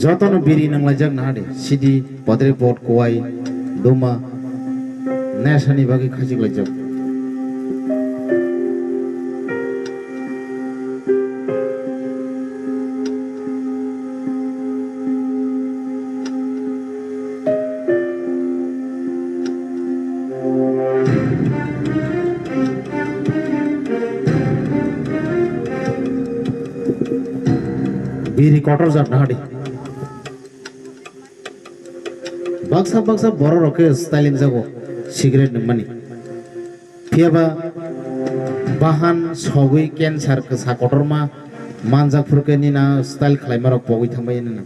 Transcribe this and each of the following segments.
jotono biri nanglajak nahade sidi podre pot kowai doma nesani bagi khajik lajak biri kotor jat nahade baksa boro roke styling jago cigarette nangmani phiaba bahan sogui cancer ke sakotorma manjak furke nina style khlaimarok pogui thangbai nina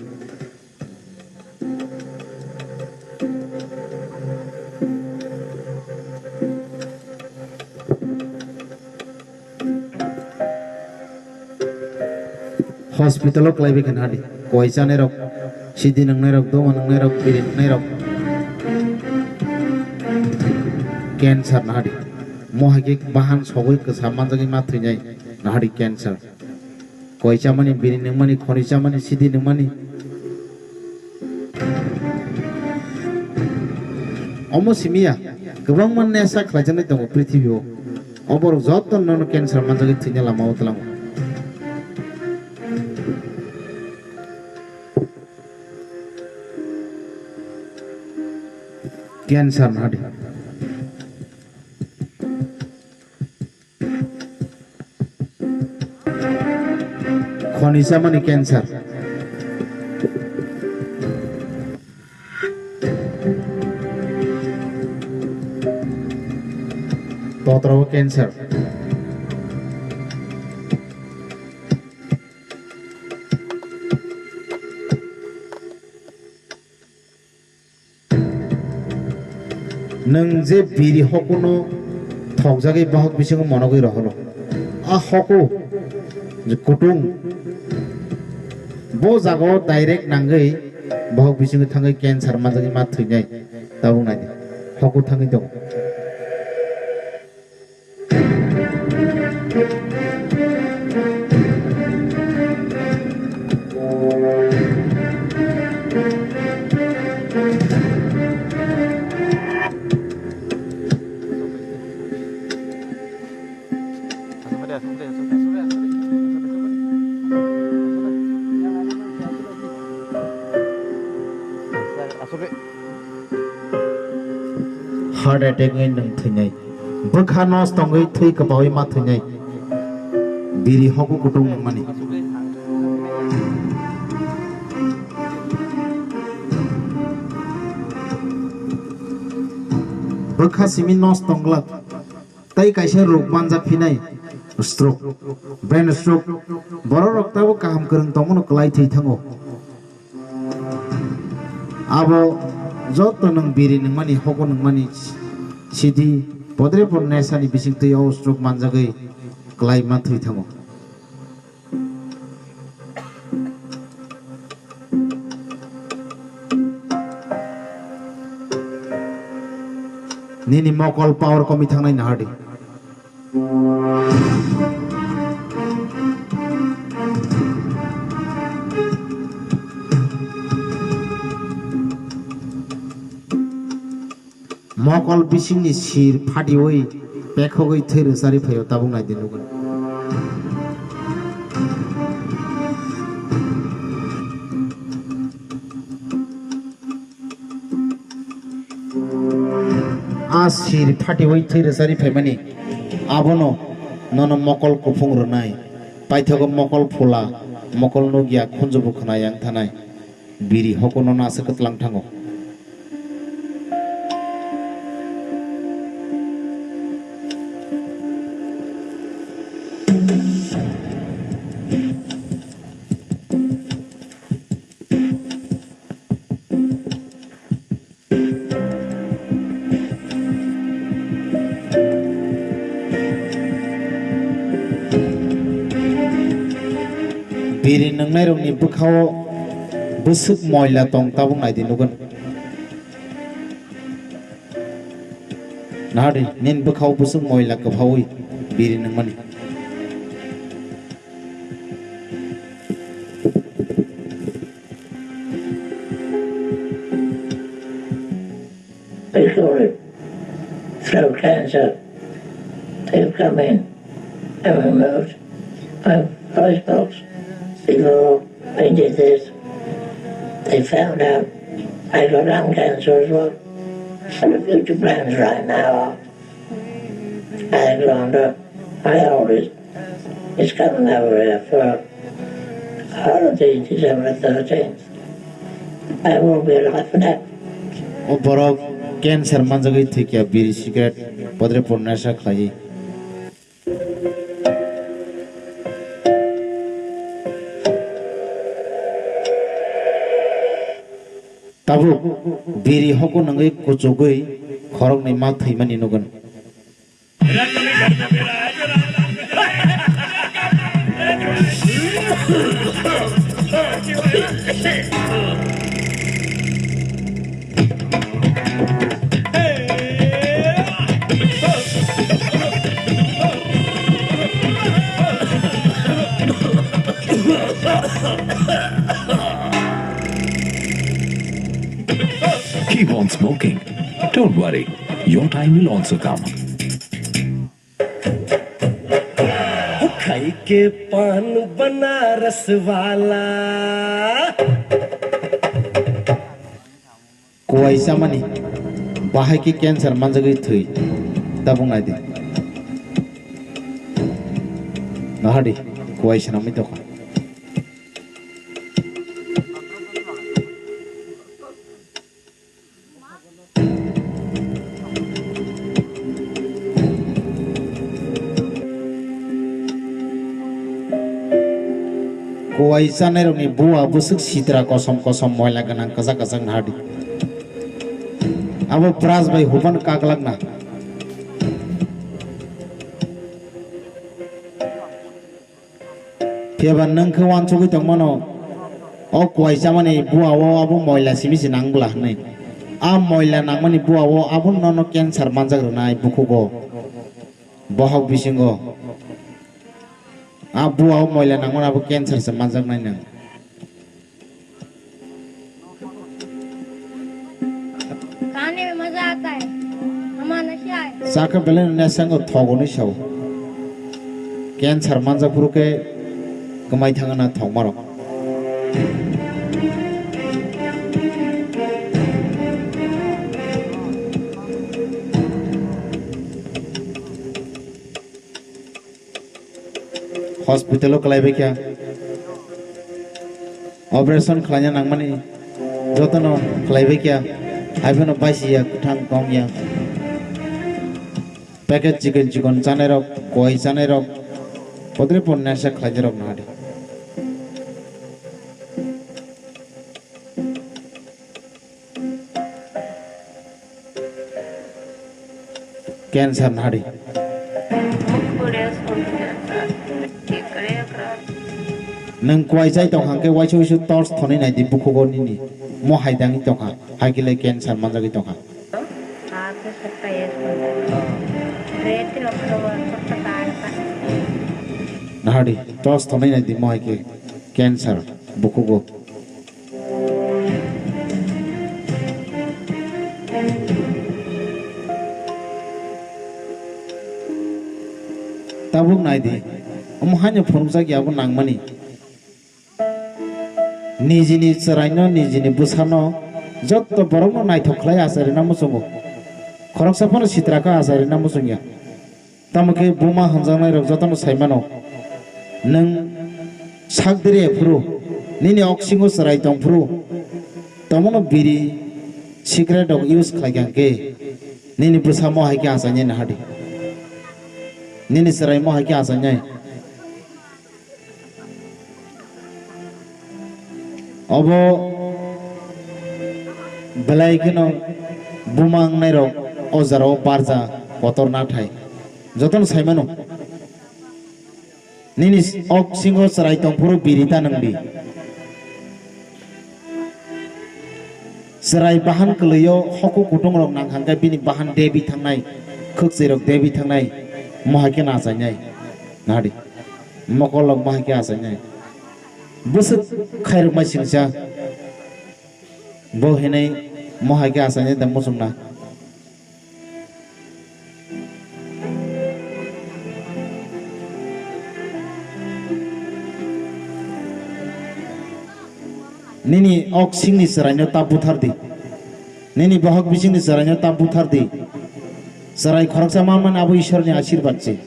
hospital ok laibe kan hadi koisa ne rok sidi nangnai rok doma nangnai rok biri nangnai rok cancer nahadi mohage bahan sogoi ke samanjagi mathrinai nahadi cancer koisa mani biri nangmani khonisa mani sidi nangmani omo simia gobang man nesa khlajanai tongo prithibio obor joton nono cancer manjagi thina lama utlang cancer nahadi khonisa mani cancer totrawo cancer nang je biri hokuno thokjagai bahok bisingo monogoi raholo a hoko je kutung bo jago direct nangai bahok bisingo thangai cancer manjagi ma thrinai tabungnai hoko thangai dong heart attack ngai nang thinai bokha nos tongai thui kapawi ma thinai biri hoku kutung mani bokha simi nos tonglak tai kaisa rog manjak phinai stroke brain stroke boro roktabo kaham kereng tongmono klai thei thango abo joto nang biri nangmani hoko nangmani sidi podre por nesani bising tei au stroke manjagai klai ma thui thango nini mokol power komi thangnai nahadi mokol bisingni sir phadioi pekhogoi thei sari phayo tabungnai dinugun asir phatioi thei sari phaimani abono nono mokol kufung ronai paithogo mokol phula mokol nogia khunjubu khna yang thanai biri hokono na sakatlang thango biri nangnai rokni bukhao busuk moila tong tabungnai dinugun nahadi nin bukhao busuk moila kaphawi biri nangmani throat cancer. They've come in and removed my voice box. Before they did this, they found out I got lung cancer as well. And the future plans right now are Alexander, my oldest, is coming over here for holiday December 13th. I won't be alive for that. Kokborok cancer manjak thikya biri cigarette podre pornasha khlai. Tabu biri hoko nangai kuchugui khorok ni ma thaimani nugan. Keep on smoking. Don't worry, your time will also come. खाई के पान बनारस वाला Kuwaisa mani bahai ki cancer manjak thui tabung nai de. Nahadi kuwaisa nami dokha. Kuwaisa nai roni buah busuk sitra kosam moila ganang kazak nahadi. Abo pras bai huban kaklak na. Piaban nang kawan cukup tengmano. Oh kuwaisa mani buah wo abo moila simi sinang belah nih. Moila nang mani buah wo abo nono cancer manjak runai buku go. Bahok bisingo. Buah wo moila nang mani abo cancer semanjak nai nang. खाने में मजा आता है हमारा नशा है Saka belen nesango thogoni shaw. Cancer manjak puru ke kemai thangana thongmarok. Hospital kalai kya operation khalanya nangmani jotono kalai kya aibano baisia kutang kong ya packet chicken chane rok koi chane rok podre ponnasha khalai rok nadi cancer nadi nang kwai chai tong hang ke wai chu chu tors thoni nai di buku go ni ni mo hai dang tong ha hai ki le cancer manjak tong ha हाथ में सकता है रेत लोग सकता है nahadi tors thoni nai di mo hai ke cancer buku go tabuk nai di hanya phurumsa ki abu nangmani nijini seraino nijini busano jotto borokno naithokhlai asari na musungo khorok sapano sitraka asari na musungya tamake buma hamjangnai rok jotono saimano nang sakdire phuru nini oxingo serai tong phuru tamono biri cigarette dog use khlaiganke nini busamo haike asanye na hadi nini serai mo haike asanye Obo belai kino bumang nairo ozaro parja kotor na thai joton saimano nini ok singo sarai tong puru birita nangdi sarai bahan keleyo hoko kutung rok nang hangga bini bahan debi thangnai khukse rok debi thangnai mohake na asanyai nadi mokolok mohake asanyai busuk khair mai singsa bo hinai mohai ke asanya dam musumna nini ok singni sarai ta buthar di nini bahok bisingni sarai ta buthar di sarai khoroksa man abo ishorni ashirbat se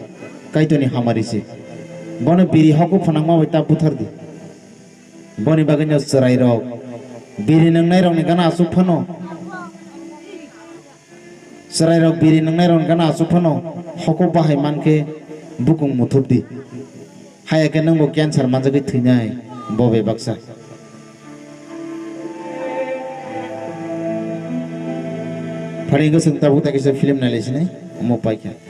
kaitoni hamari se bone biri hoko phanangma bai ta buthar di boni baganya sarai rok biri nangnai rok ni gana asuk phano sarai rok biri nangnai rok gana asuk phano hoko bahai manke bukung muthub di hayake nangbo cancer manjagoi thynai bobe baksa Paling gue sengta buta kisah film nalesine mau pakai